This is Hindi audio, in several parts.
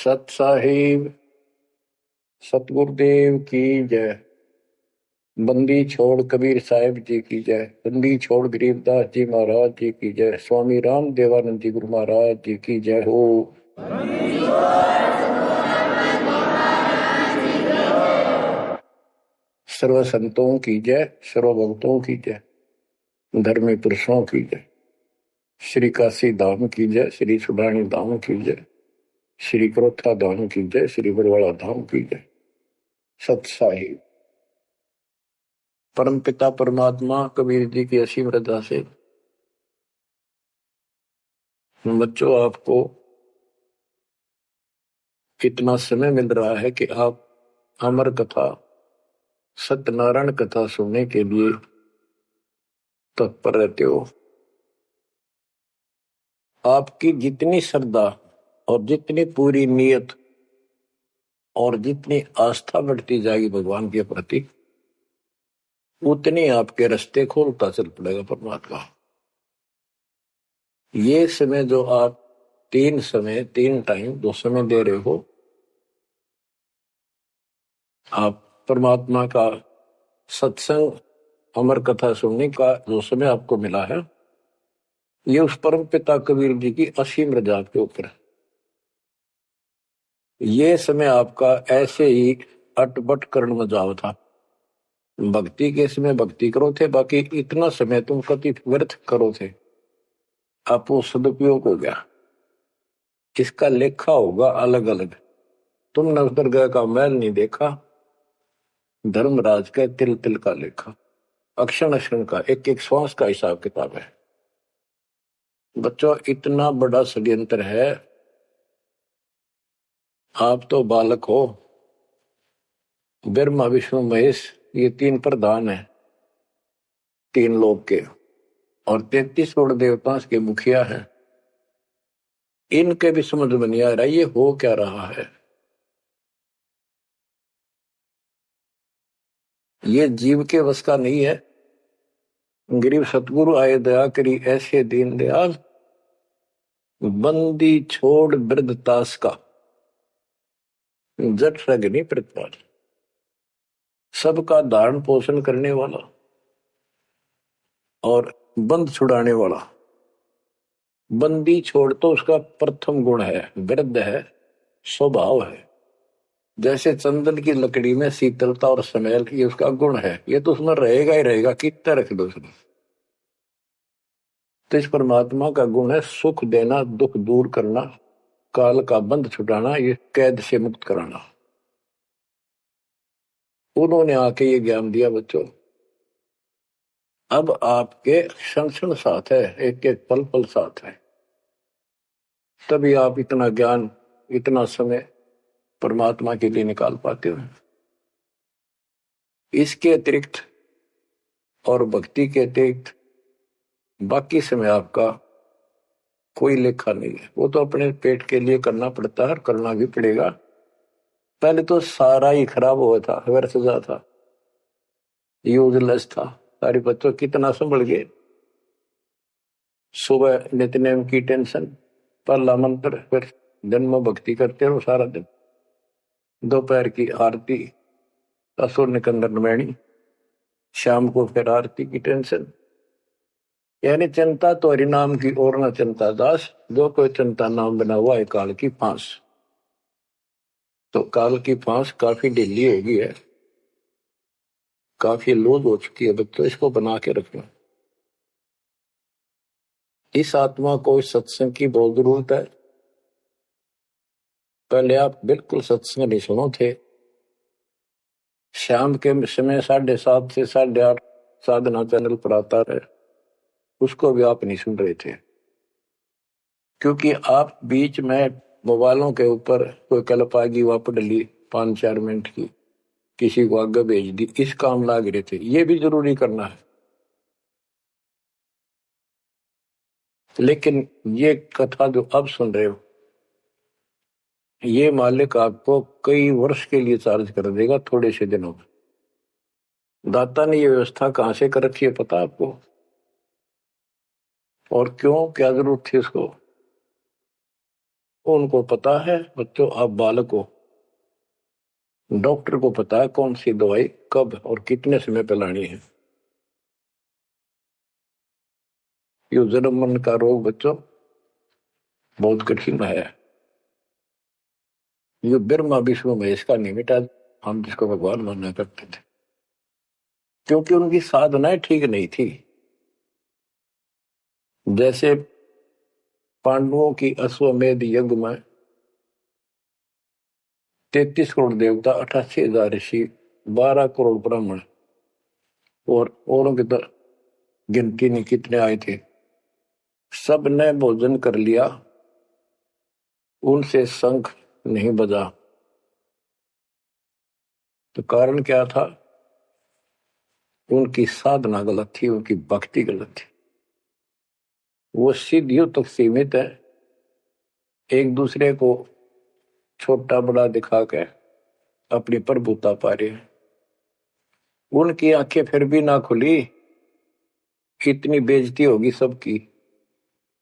सत साहिब सतगुरुदेव की जय। बंदी छोड़ कबीर साहिब जी की जय। बंदी छोड़ गरीबदास जी महाराज जी की जय। स्वामी राम देवानंद जी गुरु महाराज जी की जय हो। सर्व संतों की जय, सर्व भक्तों की जय, धर्मी पुरुषों की जय। श्री काशी धाम की जय, श्री सुडानी धाम की जय, श्री क्रोथा धाम की जय, श्री बरवाड़ा धाम की जय। सत साहिब परम पिता परमात्मा कबीर जी की असीम रजा से बच्चों आपको कितना समय मिल रहा है कि आप अमर कथा सत्यनारायण कथा सुनने के लिए तत्पर रहते हो। आपकी जितनी श्रद्धा और जितनी पूरी नियत और जितनी आस्था बढ़ती जाएगी भगवान के प्रति, उतनी आपके रास्ते खोलता चल पड़ेगा परमात्मा। ये समय जो आप तीन टाइम दो समय दे रहे हो, आप परमात्मा का सत्संग अमर कथा सुनने का जो समय आपको मिला है, ये उस परम पिता कबीर जी की असीम रजा के ऊपर है। ये समय आपका ऐसे ही अटपट करण में जाओ था। भक्ति के समय भक्ति करो थे, बाकी इतना समय तुम कति व्यर्थ करो थे, आप वो सदुपयोग हो गया। इसका लेखा होगा अलग अलग। तुमने उस दरगाह का मैल नहीं देखा, धर्मराज का तिल तिल का लेखा, अक्षण अक्षण का, एक एक श्वास का हिसाब किताब है। बच्चों इतना बड़ा षड्यंत्र है। आप तो बालक हो, ब्रह्मा विष्णु महेश ये तीन प्रधान है, तीन लोक के, और 33 करोड़ देवता के मुखिया है। इनके भी समझ में नहीं आ रहा ये हो क्या रहा है। ये जीव के वश का नहीं है। गरीब सतगुरु आए दया करी ऐसे दीन दयाल, बंदी छोड़ वृद्धतास का, जट रगनी प्रतिपाल। सबका धारण पोषण करने वाला और बंद छुड़ाने वाला। बंदी छोड़ तो उसका प्रथम गुण है, वृद्ध है, स्वभाव है। जैसे चंदन की लकड़ी में शीतलता और स्मेल, ये उसका गुण है। ये तो उसमें रहेगा ही रहेगा, कितना रख दो उसमें। तो इस परमात्मा का गुण है सुख देना, दुख दूर करना, काल का बंध छुटाना, ये कैद से मुक्त कराना। उन्होंने आके ये ज्ञान दिया बच्चों। अब आपके क्षण क्षण साथ है, एक एक पल पल साथ है। तभी आप इतना ज्ञान, इतना समय परमात्मा के लिए निकाल पाते हो। इसके अतिरिक्त और भक्ति के अतिरिक्त बाकी समय आपका कोई लेखा नहीं है। वो तो अपने पेट के लिए करना पड़ता है, करना भी पड़ेगा। पहले तो सारा ही खराब हुआ था, व्यर्थ जा था, यूजलेस था। सारे बच्चों कितना संभल गए। सुबह नित्यनेम की टेंशन, पहला मंत्र, फिर जन्म भक्ति करते रहो सारा दिन। दोपहर की आरती, असुर निकंदर नमैनी, शाम को फिर आरती की टेंशन। यानी चिंता तो हरि नाम की और न चिंता दास, जो कोई चिंता नाम बना हुआ है काल की फांस। तो काल की फांस काफी ढीली हो गई है, काफी लूज हो चुकी है बच्चों, इसको बना के रखना। इस आत्मा को इस सत्संग की बहुत जरूरत है। पहले आप बिल्कुल सत्संग नहीं सुनो थे। शाम के समय 7:30 से 8:30 साधना चैनल पर आता है, उसको भी आप नहीं सुन रहे थे, क्योंकि आप बीच में मोबाइलों के ऊपर कोई कल्प आ गई, वापस डली 5-4 मिनट की, किसी को आगे भेज दी, इस काम लाग रहे थे। ये भी जरूरी करना है, लेकिन ये कथा जो अब सुन रहे हो, ये मालिक आपको कई वर्ष के लिए चार्ज कर देगा थोड़े से दिनों में। दाता ने ये व्यवस्था कहां से कर रखी है पता आपको? और क्यों, क्या जरूरत थी इसको? उनको पता है बच्चों, आप बालक हो, डॉक्टर को पता है कौन सी दवाई कब और कितने समय पे लानी है। ये जन्म मन का रोग बच्चों बहुत कठिन है। ये ब्रह्मा विष्णु महेश का नहीं मिटा, हम जिसको भगवान माना करते थे, क्योंकि उनकी साधनाएं ठीक नहीं थी। जैसे पांडवों की अश्वमेध यज्ञ में 33 करोड़ देवता, 88,000 ऋषि, 12 करोड़ ब्राह्मण और औरों की तो गिनती नहीं कितने आए थे, सब ने भोजन कर लिया, उनसे शंख नहीं बजा। तो कारण क्या था? उनकी साधना गलत थी, उनकी भक्ति गलत थी। वो सिद्धियों तक सीमित है, एक दूसरे को छोटा बड़ा दिखा के अपनी प्रभुता पा रहे हैं। उनकी आंखें फिर भी ना खुली, इतनी बेइज्जती होगी सबकी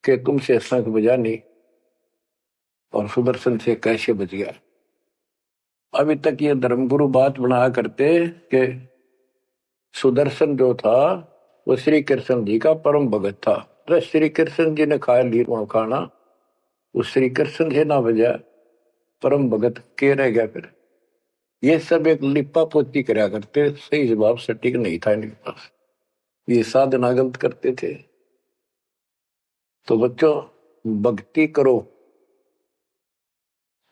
कि तुमसे शंख बजा नहीं और सुदर्शन से कैसे बच गया। अभी तक ये धर्मगुरु बात बनाया करते कि सुदर्शन जो था वो श्री कृष्ण जी का परम भगत था, तो श्री कृष्ण जी ने खाया लीर खाना, उस श्री कृष्ण से ना बजा, परम भगत के रह गया फिर। ये सब एक लिपा पोती कराया करते, सही जवाब सटीक नहीं था इनके पास, ये साधना गलत करते थे। तो बच्चों भक्ति करो,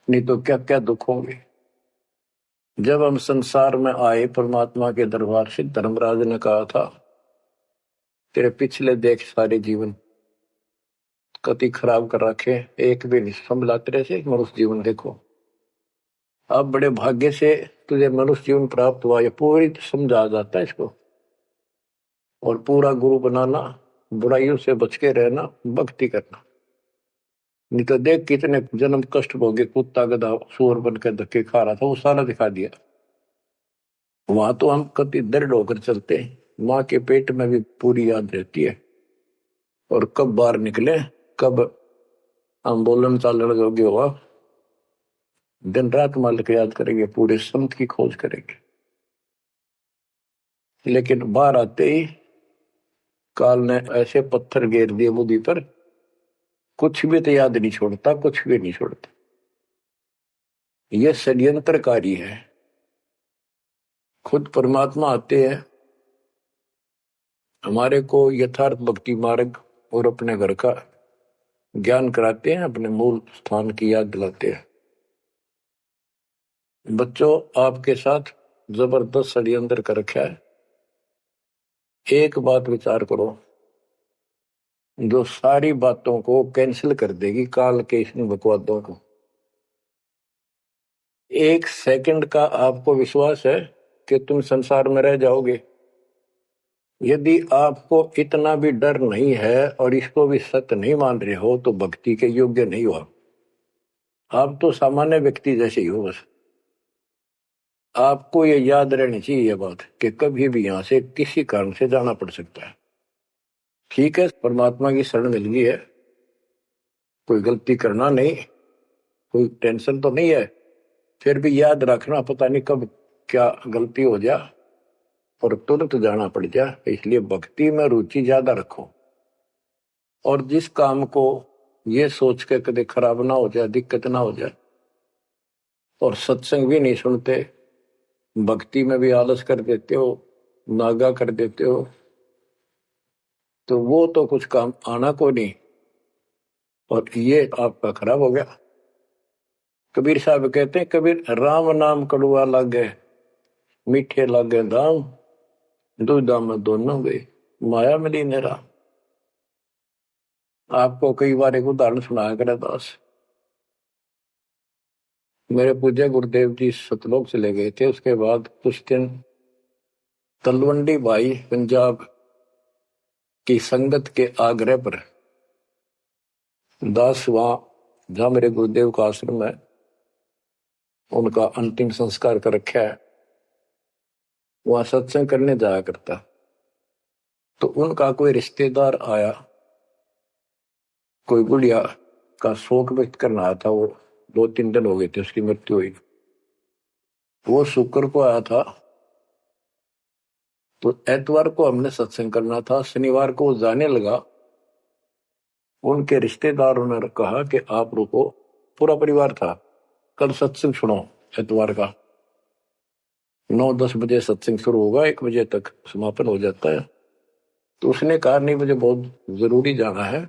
नहीं तो क्या क्या दुख होंगे। जब हम संसार में आए परमात्मा के दरबार से धर्मराज ने कहा था, तेरे पिछले देख सारे जीवन कति खराब कर रखे, एक भी नहीं संभला तेरे से, मनुष्य जीवन देखो। अब बड़े भाग्य से तुझे मनुष्य जीवन प्राप्त हुआ, ये पूरी समझा जाता है इसको। और पूरा गुरु बनाना, बुराइयों से बच के रहना, भक्ति करना। नहीं तो देख कितने जन्म कष्ट भोगे, कुत्ता गधा सूअर बन के धक्के खा रहा था, वो सारा दिखा दिया। वहां तो हम कति दृढ़ होकर चलते हैं, माँ के पेट में भी पूरी याद रहती है, और कब बाहर निकले, कब हम बोलन चालन योग्य हुआ, दिन रात मालिक याद करेंगे, पूरे संत की खोज करेंगे। लेकिन बाहर आते ही काल ने ऐसे पत्थर घेर दिए बुद्धि पर, कुछ भी तो याद नहीं छोड़ता, कुछ भी नहीं छोड़ता। यह षड्यंत्रकारी है। खुद परमात्मा आते हैं, हमारे को यथार्थ भक्ति मार्ग और अपने घर का ज्ञान कराते हैं, अपने मूल स्थान की याद दिलाते हैं। बच्चों आपके साथ जबरदस्त षड्यंत्र कर रखा है। एक बात विचार करो, जो सारी बातों को कैंसिल कर देगी, काल के इन बकवादों को। एक सेकंड का आपको विश्वास है कि तुम संसार में रह जाओगे? यदि आपको इतना भी डर नहीं है और इसको भी सत्य नहीं मान रहे हो, तो भक्ति के योग्य नहीं हो। आप तो सामान्य व्यक्ति जैसे ही हो बस। आपको ये याद रहनी चाहिए ये बात कि कभी भी यहां से किसी कारण से जाना पड़ सकता है। ठीक है, परमात्मा की शरण मिल गई है, कोई गलती करना नहीं, कोई टेंशन तो नहीं है, फिर भी याद रखना पता नहीं कब क्या गलती हो जाए और तुरंत जाना पड़ जाए। इसलिए भक्ति में रुचि ज्यादा रखो, और जिस काम को ये सोच के कभी खराब ना हो जाए, दिक्कत ना हो जाए, और सत्संग भी नहीं सुनते, भक्ति में भी आलस कर देते हो, नागा कर देते हो, तो वो तो कुछ काम आना को नहीं, और ये आपका खराब हो गया। कबीर साहब कहते हैं, कबीर राम नाम कड़ुआ लागे, मीठे लागे दाम, दूधा में दोनों गए, माया मिली ने राम। आपको कई बार एक उदाहरण सुनाया करे दास। मेरे पूज्य गुरुदेव जी सतलोक चले गए थे, उसके बाद कुछ दिन तलवंडी भाई पंजाब की संगत के आग्रह पर दास वहां जहां मेरे गुरुदेव का आश्रम है, उनका अंतिम संस्कार कर रखा है, वहां सत्संग करने जाया करता। तो उनका कोई रिश्तेदार आया, कोई बुढ़िया का शोक व्यक्त करना आया था। वो 2-3 दिन हो गए थे उसकी मृत्यु हुई। वो शुक्र को आया था, तो एतवार को हमने सत्संग करना था। शनिवार को वो जाने लगा। उनके रिश्तेदारों ने कहा कि आप रुको, पूरा परिवार था, कल सत्संग सुनो। एतवार का 9-10 बजे सत्संग शुरू होगा, 1 बजे तक समापन हो जाता है। तो उसने कहा नहीं, मुझे बहुत जरूरी जाना है।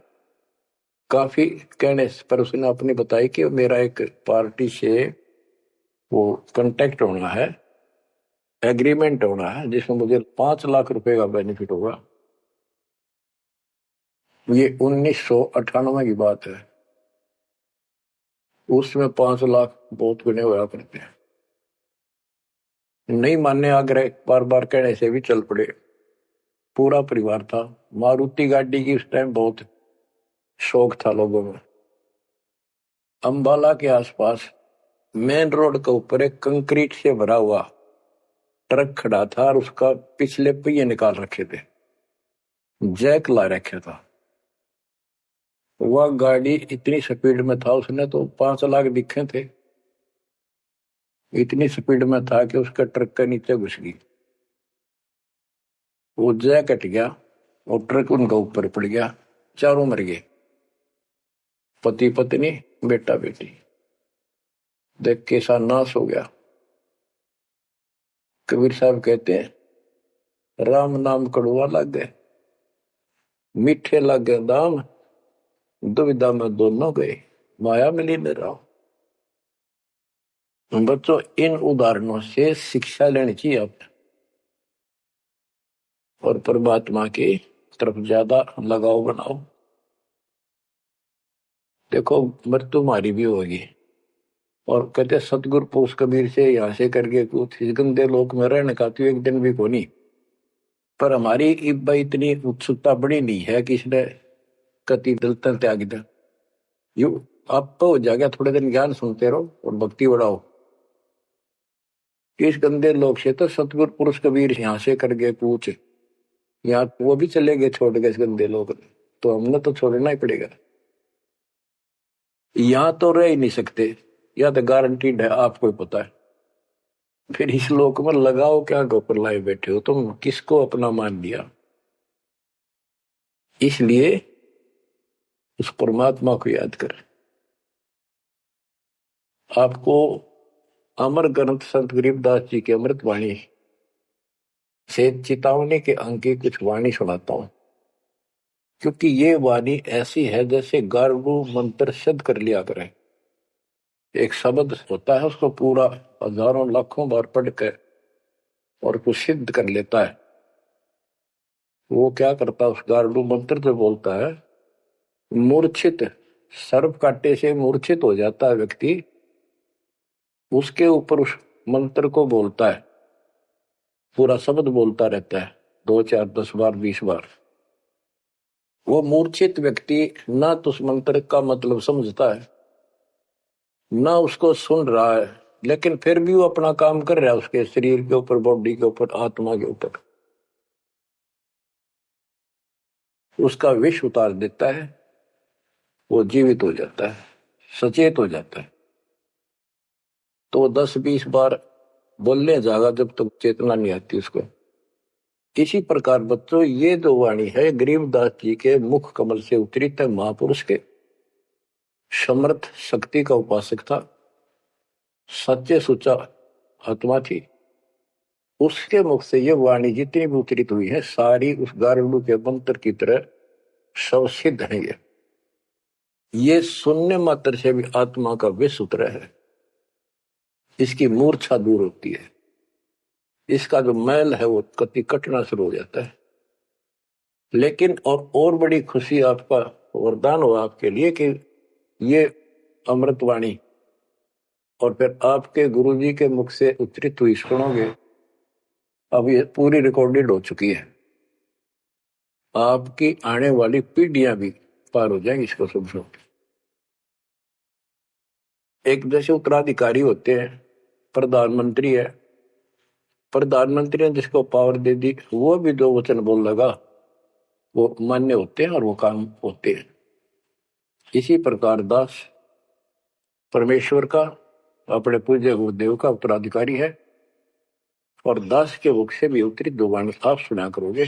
काफी कहने पर उसने अपनी बताई कि मेरा एक पार्टी से वो कांटेक्ट होना है, एग्रीमेंट होना है, जिसमें मुझे 5 लाख रुपए का बेनिफिट होगा। ये 1998 की बात है। उसमें 5 लाख बहुत गुने हुआ करते हैं। नहीं मानने आग्रह बार बार कहने से भी चल पड़े। पूरा परिवार था। मारुति गाड़ी की उस टाइम बहुत शौक था लोगों में। अंबाला के आसपास मेन रोड के ऊपर एक कंक्रीट से भरा हुआ ट्रक खड़ा था और उसका पिछले पहिए निकाल रखे थे, जैक ला रखे था। वह गाड़ी इतनी स्पीड में था, उसने तो 5 लाख दिखे थे। इतनी स्पीड में था कि उसका ट्रक के नीचे घुस गई। वो जैक हट गया और ट्रक उनका ऊपर पड़ गया। चारों मर गए, पति पत्नी बेटा बेटी। देख के सा नाश हो गया। कबीर साहब कहते हैं, राम नाम कड़वा लग गए, मीठे लग गए दाम, दुविधा में दोनों गए, माया मिली न राम। बच्चों, इन उदाहरणों से शिक्षा लेनी चाहिए आप, और परमात्मा की तरफ ज्यादा लगाव बनाओ। देखो, मृत्यु तुम्हारी भी होगी। और कहते सतगुरु पुरुष कबीर से यहाँ से करके कुछ इस गंदे लोक में रहने का तो एक दिन भी को नहीं। पर हमारी इतनी उत्सुकता बड़ी नहीं है कि इसने कति दलता त्याग दे। यू आप तो हो जाएगा, थोड़े दिन ज्ञान सुनते रहो और भक्ति बढ़ाओ। इस गंदे लोग से तो सतगुरु पुरुष कबीर यहाँ से करके पूछ, यहाँ वो भी चले गए छोड़ के इस गंदे लोग, तो हमने तो छोड़ना ही पड़ेगा। यहाँ तो रह ही नहीं सकते, या तो गारंटीड है, आपको ही पता है। फिर इस लोक में लगाओ क्या गोपर लाए बैठे हो तुम, किसको अपना मान लिया। इसलिए उस परमात्मा को याद कर। आपको अमर ग्रंथ संत गरीबदास जी की अमृत वाणी से चेतावनी के अंक की कुछ वाणी सुनाता हूं, क्योंकि ये वाणी ऐसी है जैसे गारगु मंत्र सिद्ध कर लिया करें। एक शब्द होता है, उसको पूरा हजारों लाखों बार पढ़ कर और कुछ सिद्ध कर लेता है। वो क्या करता है, उस गारडू मंत्र से बोलता है, मूर्छित सर्प काटे से मूर्छित हो जाता है व्यक्ति, उसके ऊपर उस मंत्र को बोलता है, पूरा शब्द बोलता रहता है 2, 4, 10 बार, 20 बार। वो मूर्छित व्यक्ति ना तो उस मंत्र का मतलब समझता है, ना उसको सुन रहा है, लेकिन फिर भी वो अपना काम कर रहा है उसके शरीर के ऊपर, बॉडी के ऊपर, आत्मा के ऊपर। उसका विष उतार देता है, वो जीवित हो जाता है, सचेत हो जाता है। तो 10-20 बार बोलने जाएगा जब तक चेतना नहीं आती उसको। इसी प्रकार बच्चों, ये जो वाणी है गरीबदास जी के मुख कमल से उतरी था। महापुरुष के समर्थ शक्ति का उपासक था, सच्चे सुचा आत्मा थी। उसके मुख से ये वाणी जितनी भी उतरित हुई है, सारी उस गारुड़ के मंत्र की तरह सब सिद्ध है। ये सुनने मात्र से भी आत्मा का विष उतरा है, इसकी मूर्छा दूर होती है, इसका जो मैल है वो कति कटना शुरू हो जाता है। लेकिन और बड़ी खुशी, आपका वरदान हो आपके लिए कि ये अमृतवाणी और फिर आपके गुरुजी के मुख से उच्चरित हुई सुनोगे। अब ये पूरी रिकॉर्डेड हो चुकी है, आपकी आने वाली पीढ़ियां भी पार हो जाएंगी इसको सुन सुन। एक जैसे उत्तराधिकारी होते हैं, प्रधानमंत्री है, प्रधानमंत्री ने जिसको पावर दे दी, वो भी जो वचन बोल लगा वो मान्य होते हैं और वो काम होते हैं। इसी प्रकार दास परमेश्वर का, अपने पूज्य गुरुदेव का उत्तराधिकारी है, और दास के मुख से भी उत्तरित दो वाणी आप सुना करोगे,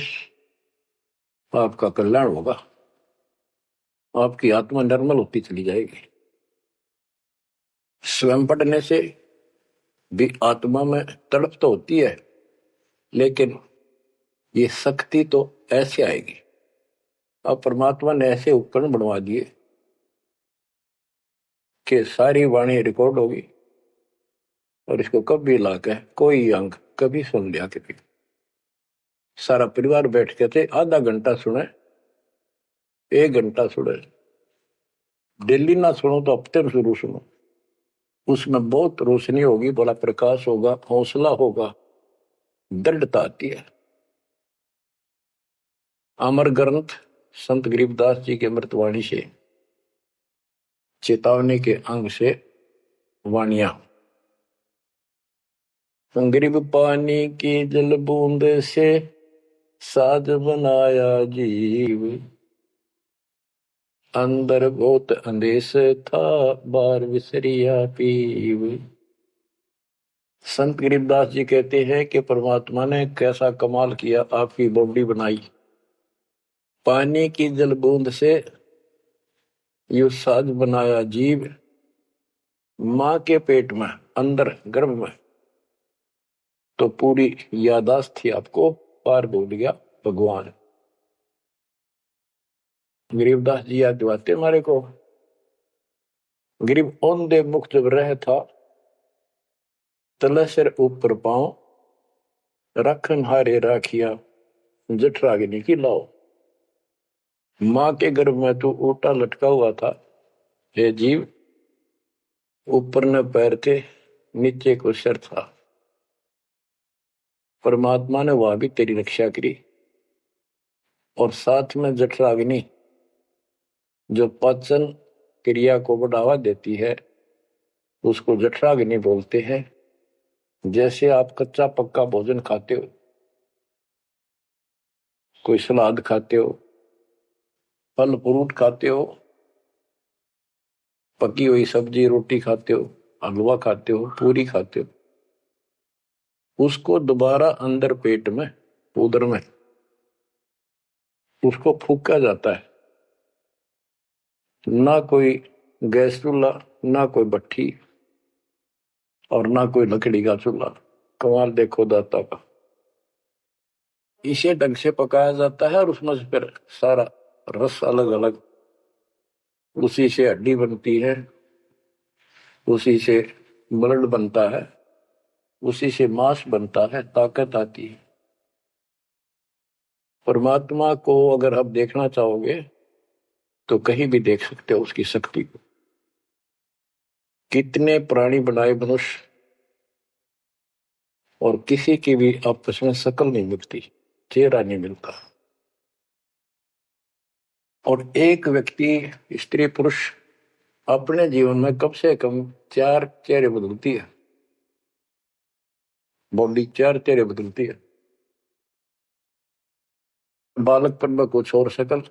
आपका कल्याण होगा, आपकी आत्मा निर्मल होती चली जाएगी। स्वयं पढ़ने से भी आत्मा में तड़प तो होती है, लेकिन ये शक्ति तो ऐसे आएगी। अब परमात्मा ने ऐसे उपकरण बनवा दिए कि सारी वाणी रिकॉर्ड होगी, और इसको कभी लाकर कोई अंक कभी सुन लिया कभी, सारा परिवार बैठ के थे, आधा घंटा सुने, 1 घंटा सुने, डेली ना सुनो तो हफ्ते में शुरू सुनो, उसमें बहुत रोशनी होगी, बड़ा प्रकाश होगा, हौसला होगा, दृढ़ता आती है। अमर ग्रंथ संत गरीबदास जी के अमृतवाणी से, चेतावनी के अंग से वाणियां। गरीब पानी की जल बूंद से साज बनाया जीव, अंदर बहुत अंदेश था बार विसरिया पीव। संत गरीबदास जी कहते हैं कि परमात्मा ने कैसा कमाल किया, आपकी बॉडी बनाई, पानी की जल बूंद से यू साज बनाया जीव, मां के पेट में अंदर गर्भ में तो पूरी यादाश्त थी आपको, पार बोल गया भगवान। गरीबदास जी याद दिवाते हमारे को, गरीब औंधे मुख जब रह था, तले सिर ऊपर पांव, रखन हारे राखिया जठराग्नि की लाओ। मां के गर्भ में तू उल्टा लटका हुआ था, हे जीव, ऊपर न पैर थे, नीचे को सिर था। परमात्मा ने वहां भी तेरी रक्षा करी, और साथ में जठराग्नि जो पाचन क्रिया को बढ़ावा देती है, उसको जठराग्नि बोलते हैं। जैसे आप कच्चा पक्का भोजन खाते हो, कोई सलाद खाते हो, फल फ्रूट खाते हो, पकी हुई सब्जी रोटी खाते हो, हलवा खाते हो, पूरी खाते हो, उसको दोबारा अंदर पेट में, उदर में उसको फूका जाता है। ना कोई गैस चूल्हा, ना कोई भट्ठी, और ना कोई लकड़ी का चूल्हा। कमाल देखो दाता का, इसे ढंग से पकाया जाता है, और उसमें से फिर सारा रस अलग अलग, उसी से हड्डी बनती है, उसी से ब्लड बनता है, उसी से मांस बनता है, ताकत आती है। परमात्मा को अगर आप देखना चाहोगे तो कहीं भी देख सकते हो उसकी शक्ति को। कितने प्राणी बनाए मनुष्य, और किसी की भी आपस में शकल नहीं मिलती, चेहरा नहीं मिलता। और एक व्यक्ति, स्त्री पुरुष, अपने जीवन में कम से कम 4 चेहरे बदलती है, बॉडी 4 चेहरे बदलती है। बालकपन में कुछ और शकल,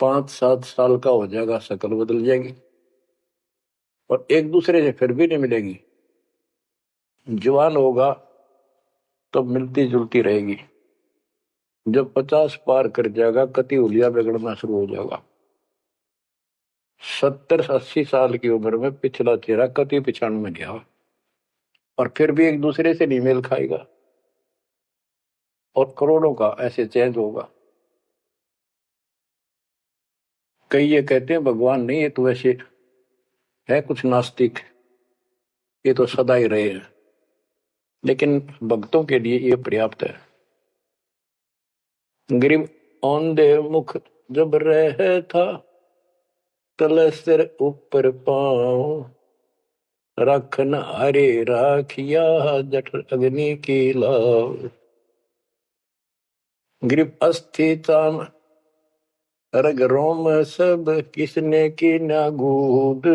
5-7 साल का हो जाएगा शकल बदल जाएगी, और एक दूसरे से फिर भी नहीं मिलेगी। जवान होगा तो मिलती जुलती रहेगी, जब 50 पार कर जाएगा कति उलिया बिगड़ना शुरू हो जाएगा। 70-80 साल की उम्र में पिछला चेहरा कति पिछाड़ में गया, और फिर भी एक दूसरे से नहीं मेल खाएगा, और करोड़ों का ऐसे चेंज होगा। कई ये कहते हैं भगवान नहीं है, तो वैसे है कुछ नास्तिक, ये तो सदा ही रहे हैं, लेकिन भक्तों के लिए ये पर्याप्त है। गरीब औंधे मुख जब रह था, तले सिर ऊपर पांव, रखन हरे राखिया जठर अग्नि की लाव। गरीब अस्थि चाम रग रोम सब, किसने की ना गूद,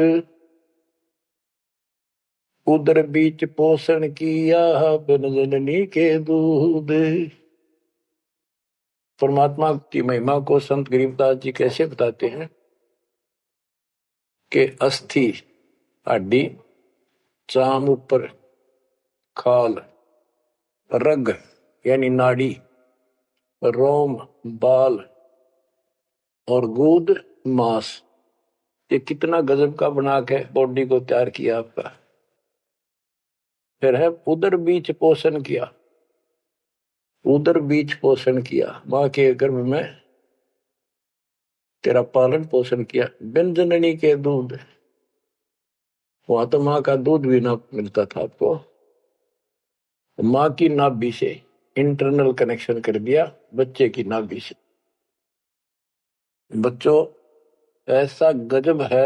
उदर बीच पोषण किया बिन जननी के दूध। परमात्मा की महिमा को संत गरीबदास जी कैसे बताते हैं के अस्थि हड्डी, चाम ऊपर खाल, रग यानी नाड़ी, रोम बाल और गूद मांस। ये कितना गजब का बना के बॉडी को तैयार किया आपका। फिर है उदर बीच पोषण किया, उदर बीच पोषण किया, मां के गर्भ में तेरा पालन पोषण किया। बिन जननी के दूध, वहां तो मां का दूध भी ना मिलता था आपको। मां की नाभि से इंटरनल कनेक्शन कर दिया बच्चे की नाभि से। बच्चों ऐसा गजब है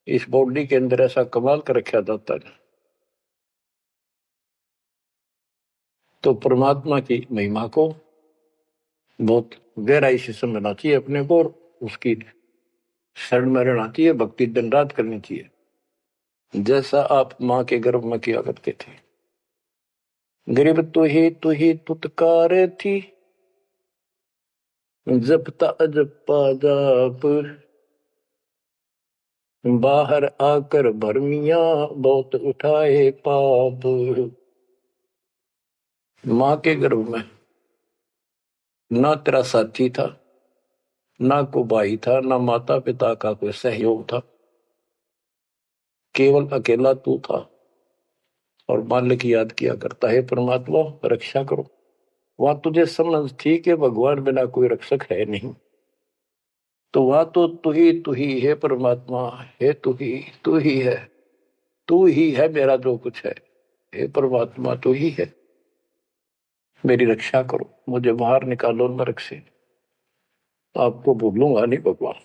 इस बॉडी के अंदर, ऐसा कमाल कर रखा जाता है। तो परमात्मा की महिमा को बहुत गहराई से समझना चाहिए अपने को, और उसकी शरण में रहना चाहिए, भक्ति दिन रात करनी चाहिए, जैसा आप मां के गर्भ में किया करते थे। गरीब तू ही तुतकार थी, जपता अजपा जाप, बाहर आकर भरमिया बहुत उठाए पाप। मां के गर्भ में ना तेरा साथी था, ना को भाई था, ना माता पिता का कोई सहयोग था, केवल अकेला तू था। और मालिक याद किया करता है, परमात्मा रक्षा करो। वहां तुझे समझ थी कि भगवान बिना कोई रक्षक है नहीं, तो वहां तो तू ही है परमात्मा, है तू ही है, तू ही है मेरा जो कुछ है। हे परमात्मा तू ही है, मेरी रक्षा करो, मुझे बाहर निकालो नरक से, आपको भूलूंगा नहीं भगवान।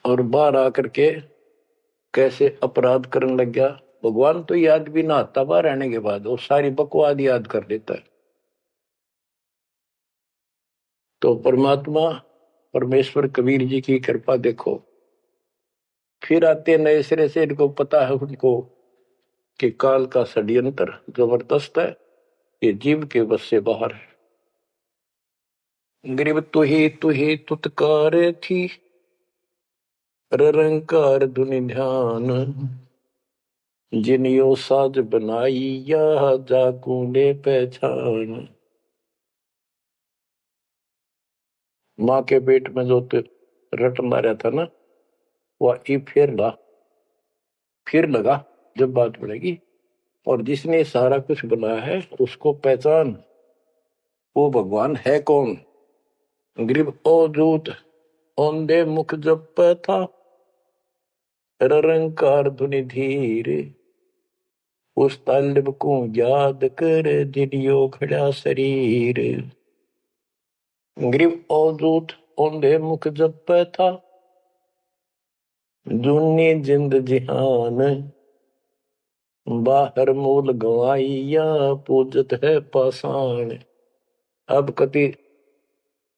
और बाहर आकर के कैसे अपराध करने लग गया भगवान, तो याद भी ना आता बाहर रहने के बाद, वो सारी बकवाद याद कर लेता है। तो परमात्मा परमेश्वर कबीर जी की कृपा देखो, फिर आते नए सिरे से, इनको पता है उनको कि काल का षड्यंत्र जबरदस्त है, ये जीव के बस से बाहर है। गरीब तू ही तुतकार थी, रंकार धुनि ध्यान, जिन यो साज बनाई या जाकूने पहचान। मां के पेट में जो रट मारा था ना, वह ई फिर लगा जब बात बढ़ेगी, और जिसने सारा कुछ बनाया है उसको पहचान, वो भगवान है कौन। गरीब ओ दूत औंधे मुख जप था, रंकार धुनि धीर, उस तालिब को याद कर दिलियो खड़ा शरीर। गरीब ओ दूत औंधे मुख जप था, जूनी जिंद जिहान, बाहर मूल गवाइया पूजत है पाषाण। अब कति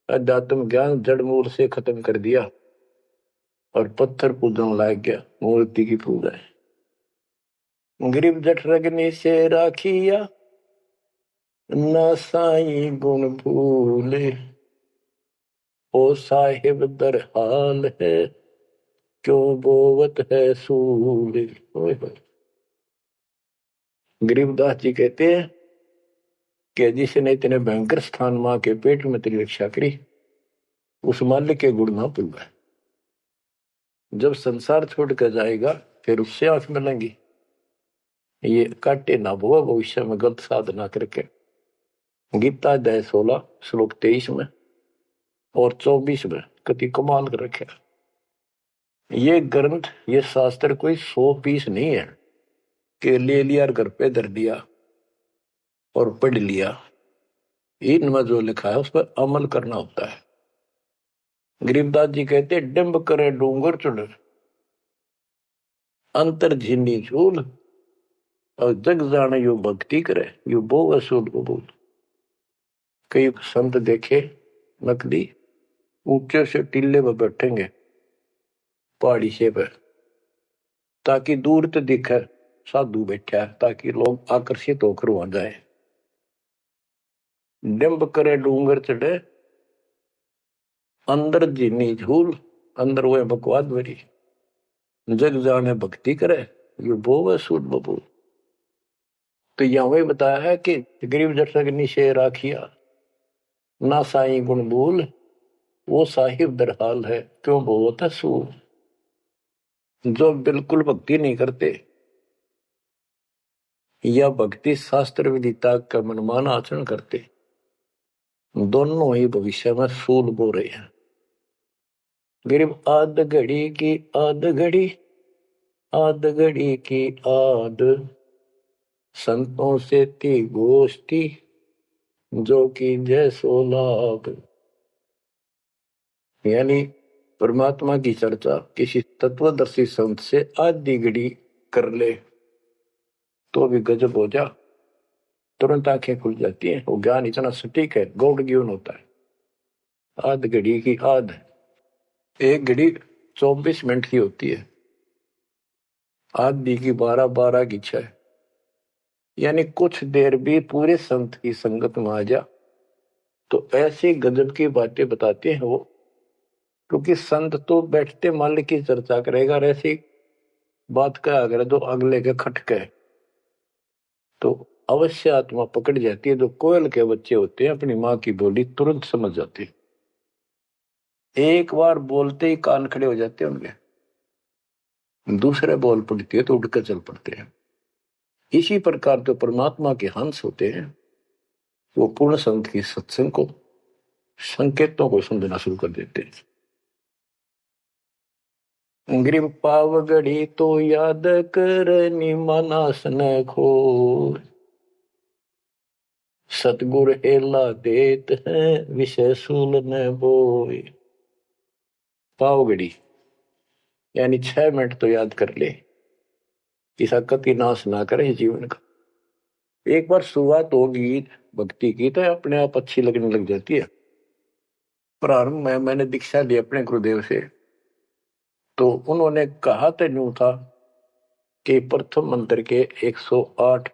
अध्यात्म ज्ञान जड़ मूल से खत्म कर दिया और पत्थर पूजन लाग गया, मूर्ति की पूजा है। गरीब जठ रगनी से राखिया, ना साई गुण भूले, ओ साहिब दर हाल है, क्यों बोवत है सूल। गरीबदास जी कहते हैं कि जिसने इतने भयंकर स्थान मां के पेट में तेरी रक्षा करी, उस मालिक के गुण ना भूलना। जब संसार छोड़ कर जाएगा फिर उससे आंख मिलेंगी, ये काटे ना भुआ भविष्य में गलत साधना करके। गीता अध्याय 16 श्लोक 23 में और 24 में कति कमाल कर रखे। ये ग्रंथ, ये शास्त्र कोई 100 पीस नहीं है कि ले लिया और घर पे धर दिया और पढ़ लिया। इनमें जो लिखा है उस पर अमल करना होता है। गरीबदास जी कहते डिंब करे डूंगर चुड़, अंतर झीनी झूल, और जग जाने यू भक्ति करे, यू बो असूल को बोल। कई संत देखे नकली ऊंचे से टीले पर बैठेंगे पहाड़ी से पर, ताकि दूर तो दिखे साधु बैठा है, ताकि लोग आकर्षित होकर वहां जाए। डिंब करे डूंगर चढ़े, अंदर जीनी झूल, अंदर वो बकवाद भरी। जग जाने भक्ति करे ये बोवे सूट बबू। तो यहाँ वही बताया है कि गरीब जटक निशे राखिया ना साई गुण भूल, वो साहिब दरहाल है क्यों बहुत है सूर। जो बिल्कुल भक्ति नहीं करते या भक्ति शास्त्र विदिता का मनमान आचरण करते, दोनों ही भविष्य में सूल बो रहे हैं। गरीब आध घड़ी की आध घड़ी, आध घड़ी की आध, संतों से थी गोष्ठी जो कि जैसो लाभ। यानी परमात्मा की चर्चा किसी तत्वदर्शी संत से आधी घड़ी कर ले तो भी गजब हो जा, तुरंत आंखें खुल जाती हैं। वो ज्ञान इतना सटीक है, गौड़ ज्ञान होता है। आध घड़ी की आध, एक घड़ी 24 मिनट की होती है, आधी की 12 की 6, यानी कुछ देर भी पूरे संत की संगत में आ जा तो ऐसी गजब की बातें बताते हैं वो। क्योंकि संत तो बैठते माल की चर्चा करेगा, और ऐसी बात का अगर तो अगले के खटके तो अवश्य आत्मा पकड़ जाती है। जो कोयल के बच्चे होते हैं अपनी माँ की बोली तुरंत समझ जाती है, एक बार बोलते ही कान खड़े हो जाते हैं उनके, दूसरे बोल पड़ती है तो उठकर चल पड़ते हैं। इसी प्रकार जो परमात्मा के हंस होते हैं वो पूर्ण संत की सत्संग को, संकेतों को समझना शुरू कर देते हैं। ग्रीव पाव घड़ी तो याद करनी मनास न खो, सतगुर हेला देत है विषय सूल न बोए। पाव घड़ी यानी 6 मिनट तो याद कर ले, किसा कति नाश ना करे जीवन का। एक बार शुरुआत होगी भक्ति की तो अपने आप अच्छी लगने लग जाती है। प्रारंभ में मैंने दीक्षा ली अपने गुरुदेव से, तो उन्होंने कहा तो यूं था कि प्रथम मंत्र के 108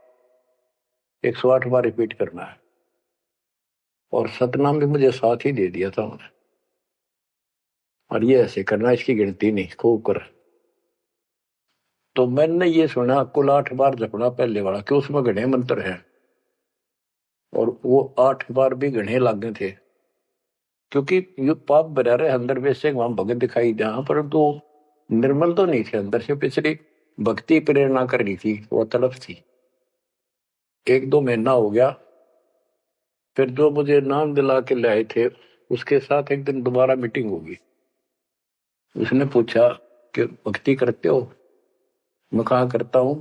बार रिपीट करना है, और सतनाम भी मुझे साथ ही दे दिया था उन्होंने, और ये ऐसे करना, इसकी गिनती नहीं, खूब कर। तो मैंने ये सुना कुल 8 बार जपना पहले वाला, कि उसमें घने मंत्र हैं, और वो 8 बार भी घने लागे थे। क्योंकि ये पाप भरा रहे अंदर वैसे वहां भगत दिखाई जहां पर तो निर्मल तो नहीं थे अंदर से, पिछली भक्ति प्रेरणा कर रही थी, वो तड़प थी। 1-2 महीना हो गया, फिर जो मुझे नाम दिला के लाए थे उसके साथ एक दिन दोबारा मीटिंग होगी। उसने पूछा कि भक्ति करते हो? मैं कहा करता हूं।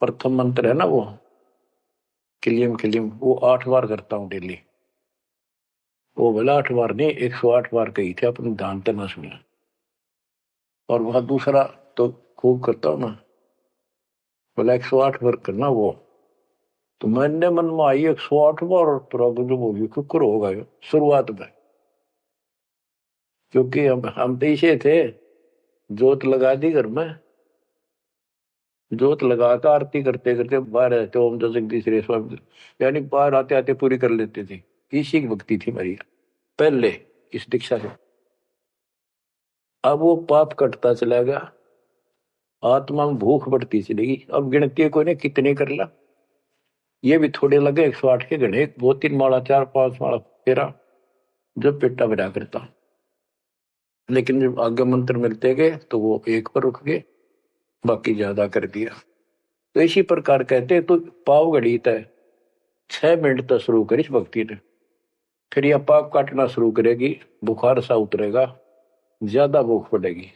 प्रथम मंत्र है ना वो किलियम किलियम, वो 8 बार करता हूँ डेली। वो बोला 8 बार नहीं, 108 बार कही थे, अपने ध्यान तो ना सुना। और वह दूसरा तो खूब करता हूं ना, बोला 108 बार करना वो। तो मैंने मन में आई 108 बार, और प्रॉब्लम होगी कुकर होगा शुरुआत में। क्योंकि हम तो इसे थे, जोत लगा दी घर में, जोत लगाकर आरती करते करते बाहर आते, ओम जगदीश रे स्वामी, यानी बाहर आते आते पूरी कर लेते थे। इसी की भक्ति थी मेरी पहले इस दीक्षा से। अब वो पाप कटता चला गया, आत्मा में भूख बढ़ती चलेगी। अब गिनती कोई ने कितने कर ला, ये भी थोड़े लगे 108 के गणे, 2-3 माला 4-5 माला फेरा, जब पेटा भरा करता। लेकिन जब आगे मंत्र मिलते गए तो वो एक पर रुक गए, बाकी ज्यादा कर दिया। तो इसी प्रकार कहते तो पाव घड़ी तय 6 मिनट तक शुरू करी इस भक्ति ने, फिर यह पाप काटना शुरू करेगी, बुखार सा उतरेगा, ज्यादा भूख पड़ेगी,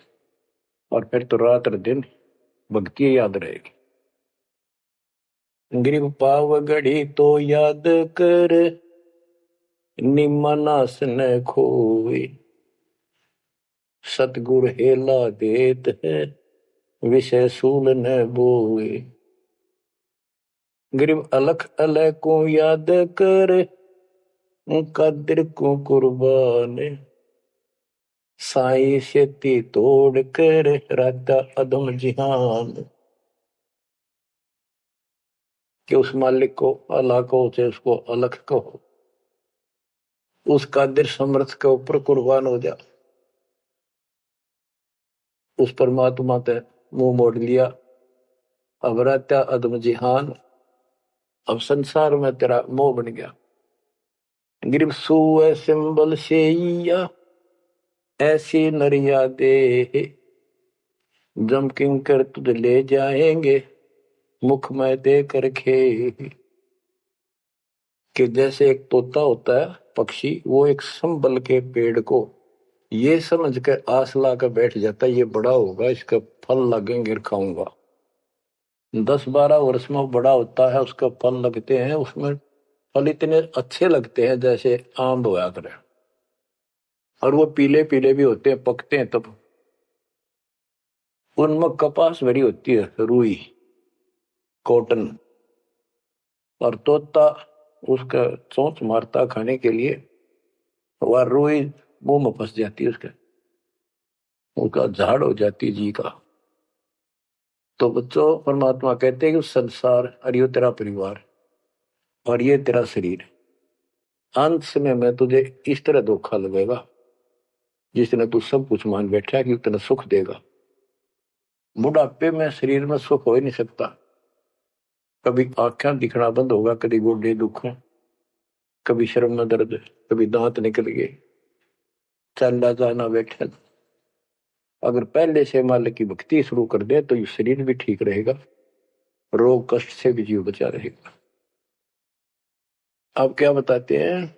और फिर तो रात और दिन भक्ति याद रहेगी। ग्रीव पाव घड़ी तो याद कर निमनास न खोए, सतगुर हेला देत है विषय सूल न बोए। ग्रीव अलख अलय को याद कर कादिर को कुर्बान, साई शेती तोड़ कर राता अदम जिहान। कि उस मालिक को अल्लाह को, चाहे उसको अलख को, उस कादिर समर्थ के ऊपर कुर्बान हो जा। उस परमात्मा ते मुंह मोड़ लिया। अब रहता अदम जिहान, अब संसार में तेरा मोह बन गया। गिरब सुए सिंबल शेया ऐसी नरिया दे, जम किंकर तुझ ले जाएंगे मुख में दे कर खे। कि जैसे एक तोता होता है पक्षी, वो एक संबल के पेड़ को ये समझ कर आस ला कर बैठ जाता है, ये बड़ा होगा, इसका फल लगेंगे, खाऊंगा। 10-12 वर्ष में वो बड़ा होता है, उसका फल लगते हैं, उसमें फल इतने अच्छे लगते हैं जैसे आम होया करे, और वो पीले पीले भी होते हैं, पकते हैं तब। उनमें कपास भरी होती है, रुई, कॉटन, और तोता उसका चोंच मारता खाने के लिए, वह रुई मुंह में फंस जाती है, उसका झाड़ हो जाती जी का। तो बच्चों, परमात्मा कहते हैं कि संसार और ये तेरा परिवार और ये तेरा शरीर, अंत समय में तुझे इस तरह धोखा लगेगा जिसने तू सब कुछ मान बैठा कि उतना सुख देगा। बुढ़ापे में शरीर में सुख हो ही नहीं सकता। कभी आंखें दिखना बंद होगा, कभी गोडे दुख, कभी शर्म में दर्द, कभी दांत निकल गए, चलना जाना बैठा। अगर पहले से मालिक की भक्ति शुरू कर दे तो ये शरीर भी ठीक रहेगा, रोग कष्ट से भी जीव बचा रहेगा। अब क्या बताते हैं,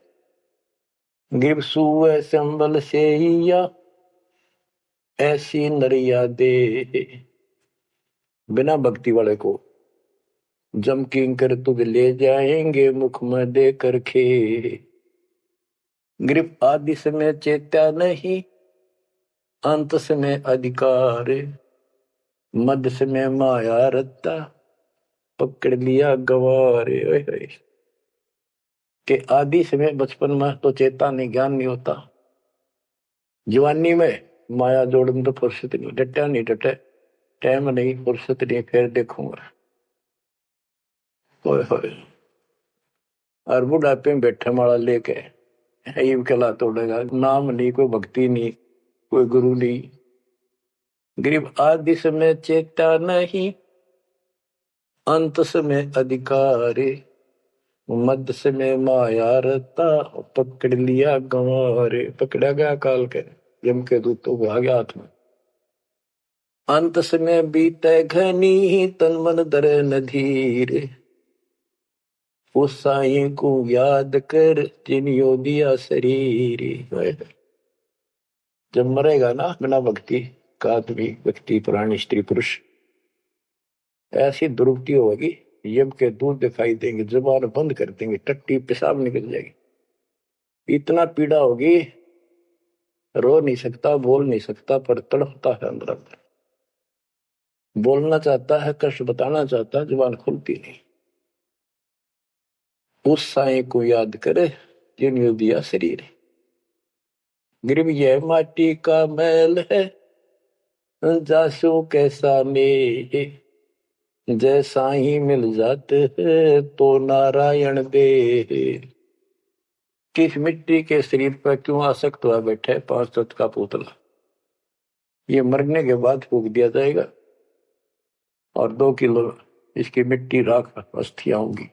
गिर सुए संबल से या ऐसी नरिया दे, बिना भक्ति वाले को जम किंकर तुझ ले जाएंगे मुख में दे कर खे। ग्रिप आदि समय चेत्या नहीं, अंत समय अधिकार, मध्य समय माया रत्ता, पकड़ लिया गवारे। के आदि समय बचपन में तो चेता नहीं, ज्ञान नहीं होता। जवानी में माया जोड़न तो फुर्सत नहीं, डटा नहीं डटे, टाइम नहीं, फुर्सत नहीं, फिर देखूंगा। होए होए, और बुढ़ापे में बैठे माला लेके ईव कला तोड़ेगा, नाम नहीं, कोई भक्ति नहीं, कोई गुरु नहीं। गरीब आदि समय चेता नहीं, अंत समय अधिकारी, मध्य समय माया रता, पकड़ लिया गंवारे। पकड़ा गया काल के, यम के दूत तो आ गया हाथ में। अंत समय बीते घनी, तन मन दरे नधीर, उस साईं को याद कर जिनियो दिया शरीर। जब मरेगा ना बिना भक्ति का आदमी, व्यक्ति, प्राणी, स्त्री, पुरुष, ऐसी दुर्गति होगी, यम के दूध दिखाई देंगे, जुबान बंद कर देंगे, टट्टी पेशाब निकल जाएगी, इतना पीड़ा होगी, रो नहीं सकता, बोल नहीं सकता, पर तड़पता है अंदर अंदर। बोलना चाहता है, कष्ट बताना चाहता है, जुबान खुलती नहीं। उस साईं को याद करे जिन्होंने दिया शरीर। गिरब यह माटी का मैल है, जासू कैसा में, जैसा ही मिल जाते है तो नारायण दे। किस मिट्टी के शरीर पर क्यों आसक्त हुआ बैठे 5 तत्व का पुतला, ये मरने के बाद फूक दिया जाएगा और 2 किलो इसकी मिट्टी राख अस्थियां होंगी।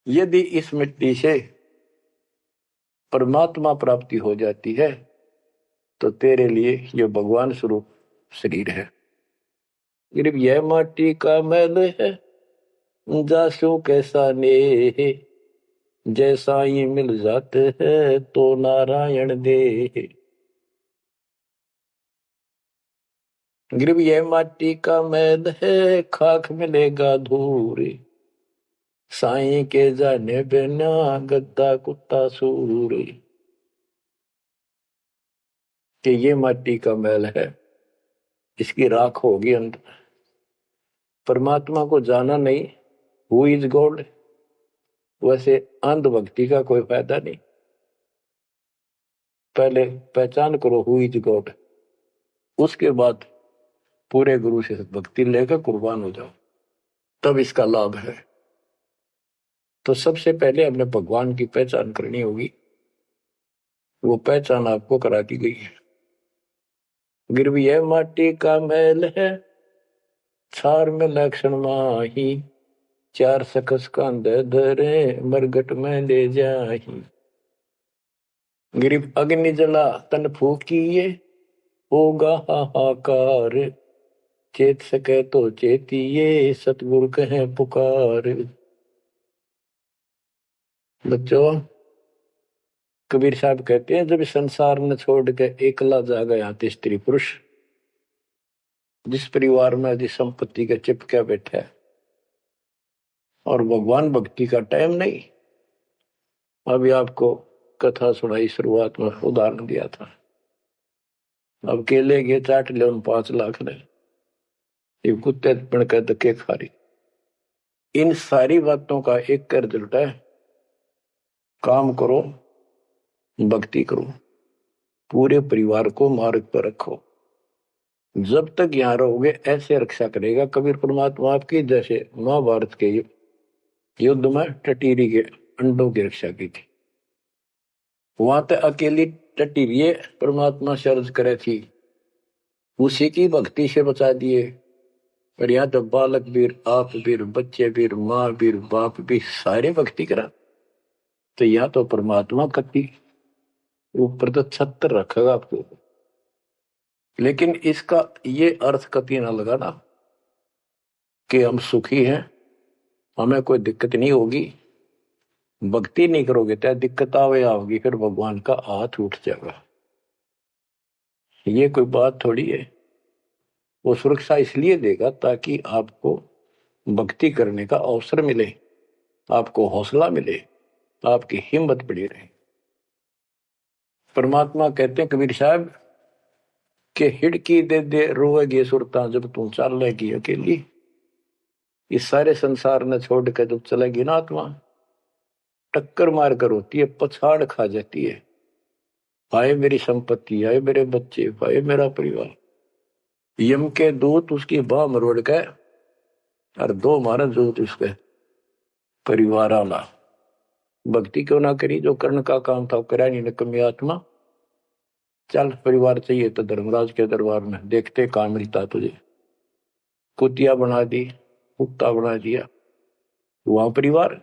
यदि इस मिट्टी से परमात्मा प्राप्ति हो जाती है तो तेरे लिए ये भगवान स्वरूप शरीर है। सिर्फ यह माटी का मैल है, जासू कैसा ने, जैसा ही मिल जाते है तो नारायण दे। गिरब यह माटी का मैल है, खाक मिलेगा धूर, साईं के जाने बिना गद्दा कुत्ता सूर। कि ये माटी का मैल है, इसकी राख होगी अंदर। परमात्मा को जाना नहीं, हु इज गॉड, वैसे अंधभक्ति का कोई फायदा नहीं। पहले पहचान करो हु इज गॉड, उसके बाद पूरे गुरु से भक्ति लेकर कुर्बान हो जाओ, तब इसका लाभ है। तो सबसे पहले हमने भगवान की पहचान करनी होगी, वो पहचान आपको करा दी गई है। गिरवी है माटी का मैल है, छार में लक्षण माही, चार सकस कांद धरे, मरगट में ले जाही। गिरिव अग्नि जला तन फूकिए, होगा हाहाकार, चेत सके तो चेतिए, सतगुरु कहे पुकार। बच्चों, कबीर साहब कहते हैं, जब संसार में छोड़ के एकला जा गया तो स्त्री पुरुष, जिस परिवार में जिस संपत्ति के चिपके बैठे है और भगवान भक्ति का टाइम नहीं। अभी आपको कथा सुनाई, शुरुआत में उदाहरण दिया था। अब केले के चाट ले, 5 लाख ने, ये कुत्ते बन के धक्के खा रही। इन सारी बातों का एक कर रिजल्ट है, काम करो, भक्ति करो, पूरे परिवार को मार्ग पर रखो। जब तक यहां रहोगे ऐसे रक्षा करेगा कबीर परमात्मा आपकी, जैसे महाभारत के युद्ध में टटीरी के अंडों की रक्षा की थी। वहां तक अकेली टटीरी परमात्मा शर्ज करे थी, उसी की भक्ति से बचा दिए। और यहाँ तो बालक वीर, आप वीर, बच्चे वीर, माँ वीर, बाप भी सारे भक्ति करा। तो यहाँ तो परमात्मा कति ऊपर तो छत्र रखेगा आपको। लेकिन इसका ये अर्थ कति ना लगाना कि हम सुखी हैं, हमें कोई दिक्कत नहीं होगी। भक्ति नहीं करोगे तो दिक्कत आओगी, फिर भगवान का हाथ उठ जाएगा। ये कोई बात थोड़ी है। वो सुरक्षा इसलिए देगा ताकि आपको भक्ति करने का अवसर मिले, आपको हौसला मिले, आपकी हिम्मत बढ़ी रहे। परमात्मा कहते हैं कबीर साहब के हिड़की दे दे रोएगी सुरता, जब तू चलेगी अकेली। इस सारे संसार ने छोड़ कर जब चलेगी ना आत्मा, टक्कर मार कर होती है, पछाड़ खा जाती है। हाय मेरी संपत्ति, हाय मेरे बच्चे, हाय मेरा परिवार। यम के दूत उसकी बाह मरोड़ के और 2 मारा दूत उसके परिवार आला। भक्ति क्यों ना करी, जो कर्ण का काम था करा नहीं, निकम्मी आत्मा। चल परिवार चाहिए तो धर्मराज के दरबार में, देखते कहां मिलता तुझे। कुतिया बना दी, कुत्ता बना दिया, वहां परिवार।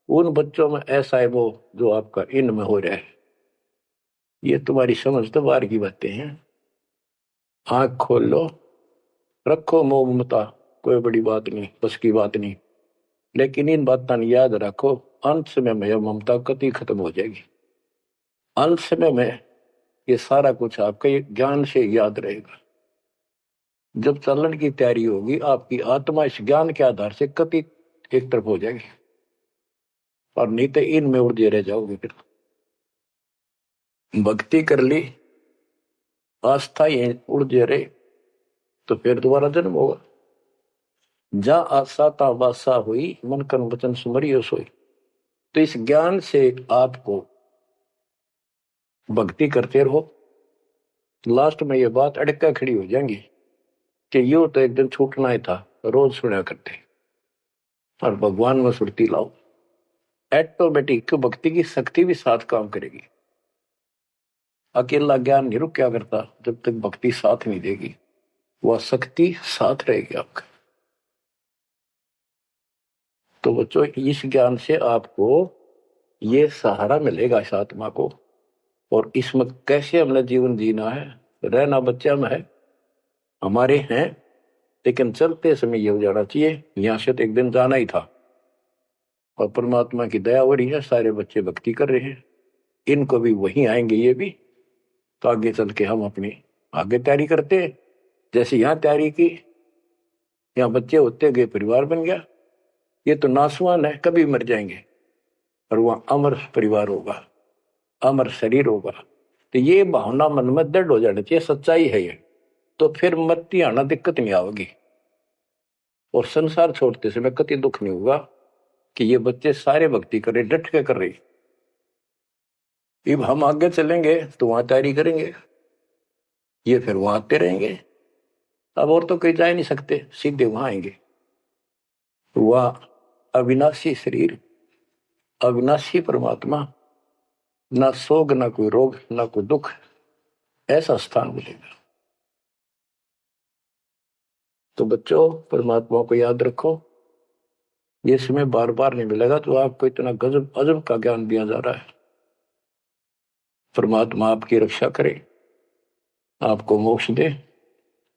उन बच्चों में ऐसा है वो जो आपका इनमें हो रहा है। ये तुम्हारी समझ तो बाहर की बातें हैं। आंख खोल लो, रखो मोह ममता, कोई बड़ी बात नहीं, बस की बात नहीं। लेकिन इन बातों याद रखो, अंत समय में यह ममता कति खत्म हो जाएगी। अंत समय में ये सारा कुछ आपके ज्ञान से याद रहेगा। जब चलन की तैयारी होगी, आपकी आत्मा इस ज्ञान के आधार से कति एक तरफ हो जाएगी, और नहीं तो इनमें उलझे रह जाओगे। फिर भक्ति कर ली, आस्था ही उलझे रहे, तो फिर दोबारा जन्म होगा। जा आशा ता वासा हुई, मन कर्म वचन सुमरियो सोई। तो इस ज्ञान से आपको भक्ति करते रहो, लास्ट में ये बात अड़का खड़ी हो जाएंगी कि यूं तो एक दिन छूटना ही था, रोज सुना करते। और भगवान में सुरती लाओ, ऑटोमेटिक भक्ति की शक्ति भी साथ काम करेगी। अकेला ज्ञान नहीं रुक क्या करता, जब तक भक्ति साथ नहीं देगी, वह शक्ति साथ रहेगी आपका। तो बच्चों, इस ज्ञान से आपको ये सहारा मिलेगा इस आत्मा को, और इसमें कैसे हमने जीवन जीना है। रहना बच्चा में है, हमारे हैं, लेकिन चलते समय ये हो जाना चाहिए यहां से तो एक दिन जाना ही था। और परमात्मा की दया हो रही है, सारे बच्चे भक्ति कर रहे हैं, इनको भी वहीं आएंगे ये भी। तो आगे चल के हम अपनी आगे तैयारी करते हैं, जैसे यहाँ तैयारी की, यहाँ बच्चे होते गए, परिवार बन गया। ये तो नासवान है, कभी मर जाएंगे, और वहां अमर परिवार होगा, अमर शरीर होगा। तो ये भावना मन में दृढ़ हो जानी चाहिए, सच्चाई है ये। तो फिर मरती आना दिक्कत नहीं आओगी, और संसार छोड़ते समय कति दुख नहीं होगा कि ये बच्चे सारे भक्ति कर रहे, डट के कर रहे। अब हम आगे चलेंगे तो वहां तैयारी करेंगे, ये फिर वहां आते रहेंगे। अब और तो कहीं जा नहीं सकते, सीधे वहां आएंगे। वह अविनाशी शरीर, अविनाशी परमात्मा, ना सोग, ना कोई रोग, ना कोई दुख, ऐसा स्थान मिलेगा। तो बच्चों, परमात्मा को याद रखो। ये समय बार बार नहीं मिलेगा, तो आपको इतना गजब अजब का ज्ञान दिया जा रहा है। परमात्मा आपकी रक्षा करे, आपको मोक्ष दे,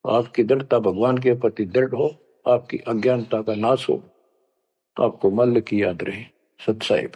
आपकी दृढ़ता भगवान के प्रति दृढ़ हो, आपकी अज्ञानता का नाश हो, आपको मल्ल की याद रहे। सत साहिब।